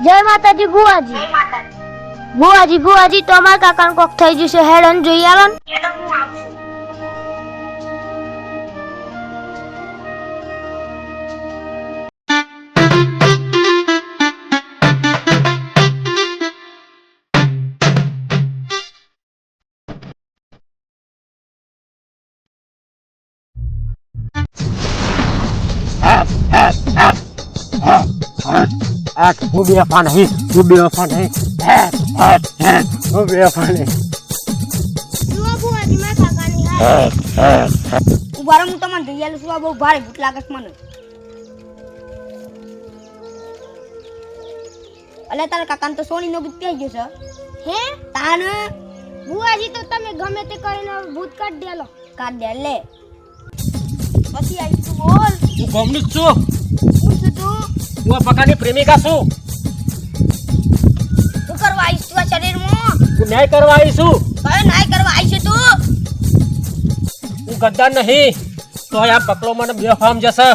જય માતાજી બુઆજી. બુઆજી તો અમારા કાકાને કોક થઈ જશે. હેડન જોઈ આલો ને. वो बेवफा नहीं, वो बेवफा नहीं, वो बेवफा नहीं. જુઓ બુઆજી મારા કાકાની હાય. ઉભા રહો, હું તમને જોઈ આલું છું. આ બહુ ભારે ભૂખ લાગે છે મને. અલે તારા કાકાને તો સોની નો ભૂત થઈ ગયો છે. હે તાન બુઆજી તો તમે ગમે તે કરીને ભૂત કાઢ દેલો. કાઢ દે લે. પછી આવી તું બોલ. હું ગમનું જ છું. હું છું તું. હું આ પકાની પ્રેમિકા છું. શું કરવા આવીશ તું આ શરીરમાં? હું ન્યાય કરવા આવી છું. કયો નાય કરવા આવી છે તું? હું ગદ્દાર નહીં. તો આ પકડો મને બેવફામ જશે.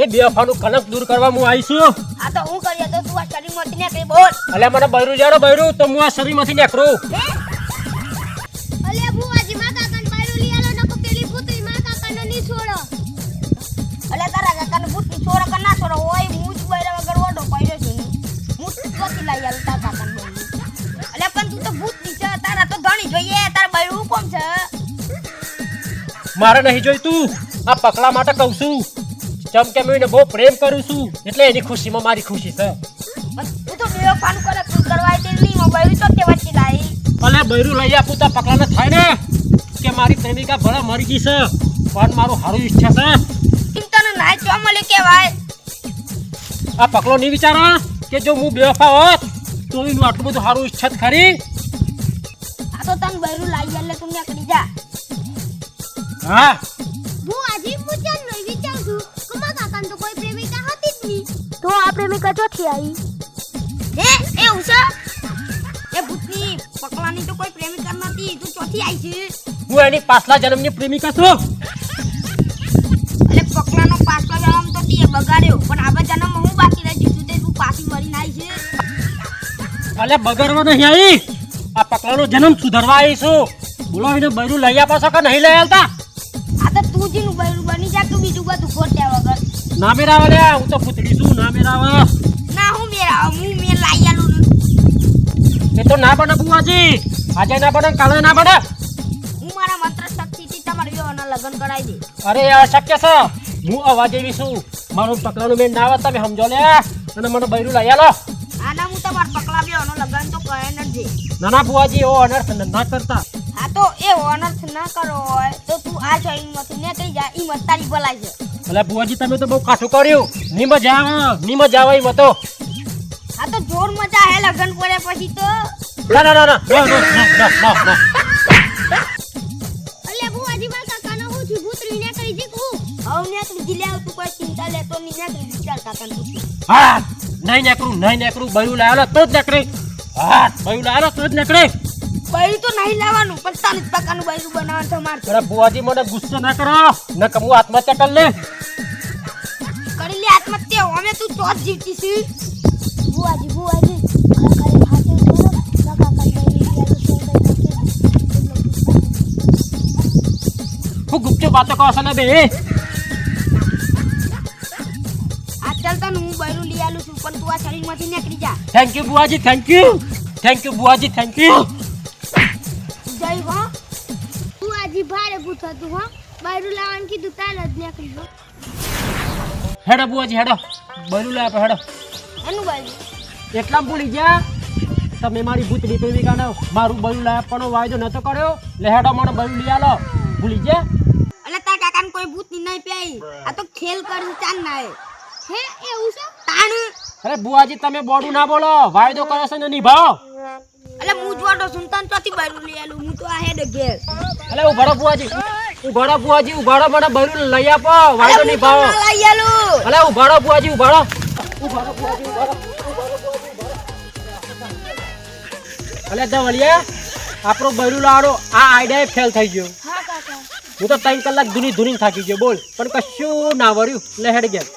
એ બેવફાનું કલંક દૂર કરવા હું આવી છું. આ તો હું કરીએ તો તું આ શરીરમાંથી નીકળી બોલ. અલે મને બૈરું જાડો બૈરું તો હું આ શરીરમાંથી નીકળું. અલે બુઆજી માં કાકાને બાયરો લઈ આલો નકો પેલી પુત્રી માં કાકાને ની છોડો. અલે તારા કાકાને પુત્રી છોડો કે ના છોડો ઓય હું જ બાયરા વગર ઓડો પડ્યો છું. હું ત્યાંથી લઈ આલું તારા કાકાને બાયરું. અલે પણ તું તો ભૂતની છે. તારા તો ધણી જોઈએ. તારા બાયરું કોમ છે? મારે નહીં જોઈતું. આ પકડા માટે કહું છું. ચમ કે મેં એને બહુ પ્રેમ કરું છું એટલે એની ખુશીમાં મારી ખુશી છે. તું તો બેવફાનું કરે તું કરવા તે નહીં મોબાઈલ તો તે વચ્ચે લાઈ. અલે બૈરું લઈ આપું તો પકડાને થાય ને કે મારી પ્રેમિકા ભલે મરી ગઈ છે પણ મારું સારું ઈચ્છા છે. તું તને નાય ચો મળે કેવાય. આ પકડો નહીં વિચારા કે જો હું બેવફા હોત તો એનું આટલું બધું સારું ઈચ્છા ખરી. આ તો તને બાયરું લાઈ એટલે તું નીકળી જા. હા હું આજે પૂછન નહીં વિચારું છું કે મારા કાકાને તો કોઈ પ્રેમિકા હતી જ નહીં. તો આ પ્રેમિકા ચોથી આવી? હે એ ઉષા એ ભૂતની પકલાની તો કોઈ પ્રેમિકા નથી. તું ચોથી આવી છે? હું એની પાછલા જન્મની પ્રેમિકા છું. અલે પકલાનો પાછલો જન્મ તો તે બગાડ્યો પણ આ જન્મ હું બાકી રહી છું તે તું પાછી મરીને આવી છે. અલે બગડવા નહીં આવી. આ પકલાનો જન્મ સુધારવા આવી છું. બોલો એને બૈરું લઈ આપો છો કે નહીં લઈ આવતા? આ તો તું જીનું બૈરું બની જા તું બીજું બધું ખોટ્યા વગર. ના મેરાવા લે હું તો પૂતળી છું. ના મેરાવા ના હું મેરા હું મેં લાઈ આલું. એ તો ના બને બુઆજી. આજે ના બને કાલે ના બને. હું મારા મંત્ર શક્તિથી તમારા વિવાહના લગ્ન કરાવી દે. અરે આ શક્ય છે. હું અવાજ એવી છું. મારું પકલાનું મેં ના આવે તમે સમજો લે અને મને બૈરું લઈ આલો. આના હું તમારા પકલા વિવાહનો લગ્ન તો કરે નથી. ના ના બુઆજી એવો અનર્થ ના કરતા. હા તો એ અનર્થ ના કરો હોય તો તું આ શરીરમાંથી નીકળી જા. ઈ મત તારી ભલાઈ છે. એટલે બુઆજી તમે તો બહુ કાઠું કર્યું. ની મજા આવે એમ હતો. હા તો જોર મજા હે લગ્ન કર્યા પછી તો. ના ના ના ના ના ના ના. અલે બુઆજી મારા કાકાનો હું છું ભૂતરી નીકળી જીકું. હવે નીકળી જી લે તું કોઈ ચિંતા લેતો નહીં. નીકળી જી ચાલ કાકાને પૂછ. હા નહીં નેકરું બૈરું લાવેલો તો જ નીકળે. હા બૈરું લાવેલો તો જ નીકળે. બૈરું તો નહીં લાવવાનું પણ તારી પ્રકારનું બૈરું બનાવવાનું છે મારે. અરે બુઆજી મને ગુસ્સો ના કરો ન કે હું આત્મહત્યા કરી લે. કરી લે આત્મહત્યા. અમે તું તો જ જીવતી છી. બુઆજી ખાલી ખાતે કરો કાકા હું ગુપચુપ વાતો કહો છો ને બે. આ ચાલ તને હું બૈરું લઈ આલું છું પણ તું આ શરીરમાંથી નીકળી જા. Thank you બુઆજી thank you બુઆજી thank you. જય હો બુઆજી ભારે ભૂત હતું હો. બૈરું લાવવાનું કીધું તાલ જ નીકળી ગયો. હેડો બુઆજી હેડો બૈરું લાવ હેડો. એનું બૈરું એટલામ ભૂલી ગયા તમે મારી ભૂતની પ્રેમિકાને મારું બૈરું લાવ પણ વાયદો નતો કર્યો. લે હેડો મને બૈરું લઈ આલો. ભૂલી ગયા? અલે તાર કાકાને કોઈ ભૂત ની નહીં પ્યાઈ. આ તો ખેલ કરી ચાન ના હે એવું છે તાણ. અરે બુઆજી તમે બોડું ના બોલો. વાયદો કર્યો છે ને નિભાવો. અલે હું જોડો સુનતાન ચોથી બૈરું લઈ આલું. હું તો આ હેડ ઘેર. અલે ઉભાડો બુઆજી ઉભાડો મને બૈરું લઈ આપો. વાયદો નિભાવો. લઈ આલું. અલે ઉભાડો બુઆજી ઉભાડો. અલે દવલિયા આપણો બૈરું લાડો આ આઈડિયા ફેલ થઈ ગયો. હા કાકા હું તો 3 કલાક ધૂની થાકી ગયો બોલ પણ કશું ના વર્યું. લે હેડ ગયા.